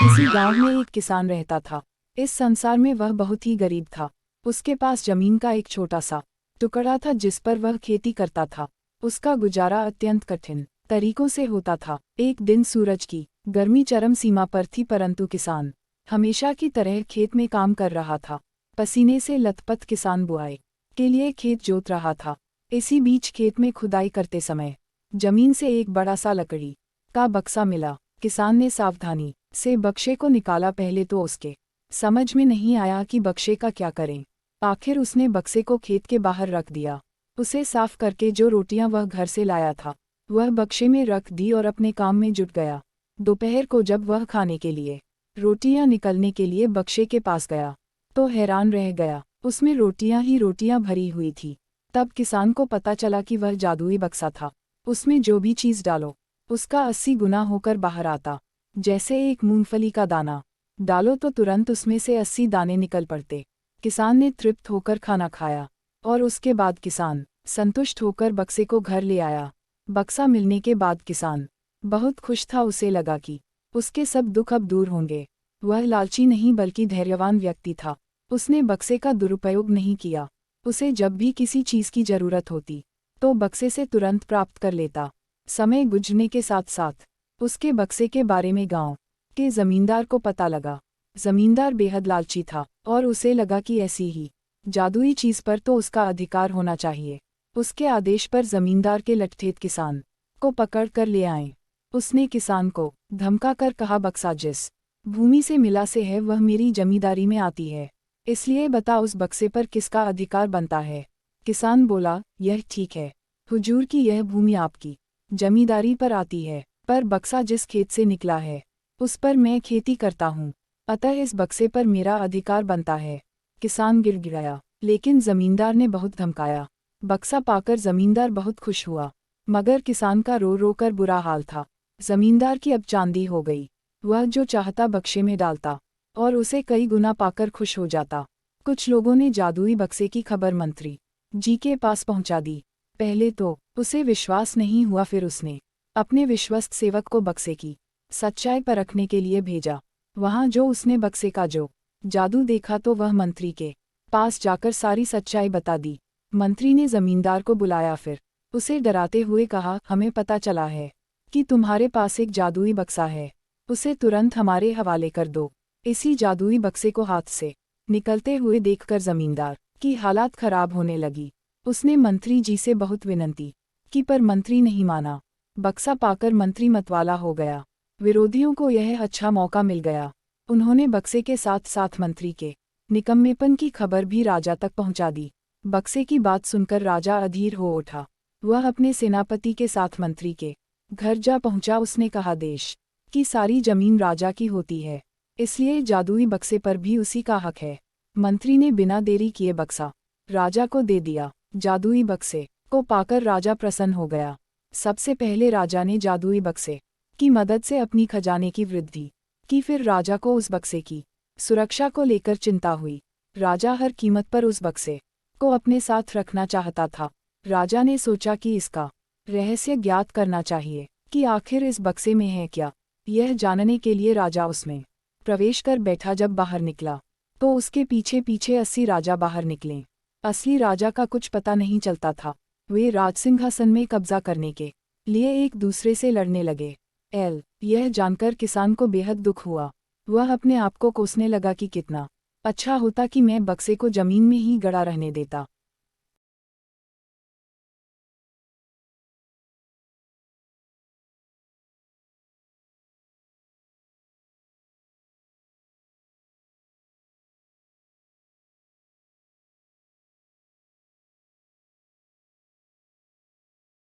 किसी गांव में एक किसान रहता था। इस संसार में वह बहुत ही गरीब था। उसके पास जमीन का एक छोटा सा टुकड़ा था जिस पर वह खेती करता था। उसका गुजारा अत्यंत कठिन तरीकों से होता था। एक दिन सूरज की गर्मी चरम सीमा पर थी, परंतु किसान हमेशा की तरह खेत में काम कर रहा था। पसीने से लथपथ किसान बुआई के लिए खेत जोत रहा था। इसी बीच खेत में खुदाई करते समय जमीन से एक बड़ा सा लकड़ी का बक्सा मिला। किसान ने सावधानी से बक्से को निकाला। पहले तो उसके समझ में नहीं आया कि बक्से का क्या करें। आखिर उसने बक्से को खेत के बाहर रख दिया। उसे साफ करके जो रोटियां वह घर से लाया था वह बक्से में रख दी और अपने काम में जुट गया। दोपहर को जब वह खाने के लिए रोटियां निकलने के लिए बक्से के पास गया तो हैरान रह गया। उसमें रोटियां ही रोटियां भरी हुई थी। तब किसान को पता चला कि वह जादुई बक्सा था। उसमें जो भी चीज़ डालो उसका 80 गुना होकर बाहर आता। जैसे एक मूंगफली का दाना डालो तो तुरंत उसमें से 80 दाने निकल पड़ते। किसान ने तृप्त होकर खाना खाया और उसके बाद किसान संतुष्ट होकर बक्से को घर ले आया। बक्सा मिलने के बाद किसान बहुत खुश था। उसे लगा कि उसके सब दुख अब दूर होंगे। वह लालची नहीं बल्कि धैर्यवान व्यक्ति था। उसने बक्से का दुरुपयोग नहीं किया। उसे जब भी किसी चीज़ की जरूरत होती तो बक्से से तुरंत प्राप्त कर लेता। समय गुजरने के साथ साथ उसके बक्से के बारे में गांव के जमींदार को पता लगा। जमींदार बेहद लालची था और उसे लगा कि ऐसी ही जादुई चीज पर तो उसका अधिकार होना चाहिए। उसके आदेश पर जमींदार के लठठेठ किसान को पकड़ कर ले आए। उसने किसान को धमका कर कहा, बक्सा जिस भूमि से मिला से है वह मेरी जमींदारी में आती है, इसलिए बता उस बक्से पर किसका अधिकार बनता है। किसान बोला, यह ठीक है हुजूर की यह भूमि आपकी जमींदारी पर आती है, पर बक्सा जिस खेत से निकला है उस पर मैं खेती करता हूँ, अतः इस बक्से पर मेरा अधिकार बनता है। किसान गिड़गिड़ाया, लेकिन जमींदार ने बहुत धमकाया। बक्सा पाकर जमींदार बहुत खुश हुआ, मगर किसान का रो रो कर बुरा हाल था। जमींदार की अब चांदी हो गई। वह जो चाहता बक्से में डालता और उसे कई गुना पाकर खुश हो जाता। कुछ लोगों ने जादुई बक्से की खबर मंत्री जी के पास पहुंचा दी। पहले तो उसे विश्वास नहीं हुआ, फिर उसने अपने विश्वस्त सेवक को बक्से की सच्चाई परखने के लिए भेजा। वहां जो उसने बक्से का जो जादू देखा तो वह मंत्री के पास जाकर सारी सच्चाई बता दी। मंत्री ने जमींदार को बुलाया, फिर उसे डराते हुए कहा, हमें पता चला है कि तुम्हारे पास एक जादुई बक्सा है, उसे तुरंत हमारे हवाले कर दो। इसी जादुई बक्से को हाथ से निकलते हुए देखकर जमींदार की हालात खराब होने लगी। उसने मंत्री जी से बहुत विनती की, पर मंत्री नहीं माना। बक्सा पाकर मंत्री मतवाला हो गया। विरोधियों को यह अच्छा मौका मिल गया। उन्होंने बक्से के साथ साथ मंत्री के निकम्मेपन की खबर भी राजा तक पहुंचा दी। बक्से की बात सुनकर राजा अधीर हो उठा। वह अपने सेनापति के साथ मंत्री के घर जा पहुंचा। उसने कहा, देश की सारी जमीन राजा की होती है, इसलिए जादुई बक्से पर भी उसी का हक है। मंत्री ने बिना देरी किए बक्सा राजा को दे दिया। जादुई बक्से को पाकर राजा प्रसन्न हो गया। सबसे पहले राजा ने जादुई बक्से की मदद से अपनी खजाने की वृद्धि की, फिर राजा को उस बक्से की सुरक्षा को लेकर चिंता हुई। राजा हर कीमत पर उस बक्से को अपने साथ रखना चाहता था। राजा ने सोचा कि इसका रहस्य ज्ञात करना चाहिए कि आखिर इस बक्से में है क्या। यह जानने के लिए राजा उसमें प्रवेश कर बैठा। जब बाहर निकला तो उसके पीछे पीछे 80 राजा बाहर निकले। असली राजा का कुछ पता नहीं चलता था। वे राजसिंहासन में कब्जा करने के लिए एक दूसरे से लड़ने लगे। यह जानकर किसान को बेहद दुख हुआ। वह अपने आप को कोसने लगा कि कितना अच्छा होता कि मैं बक्से को जमीन में ही गड़ा रहने देता।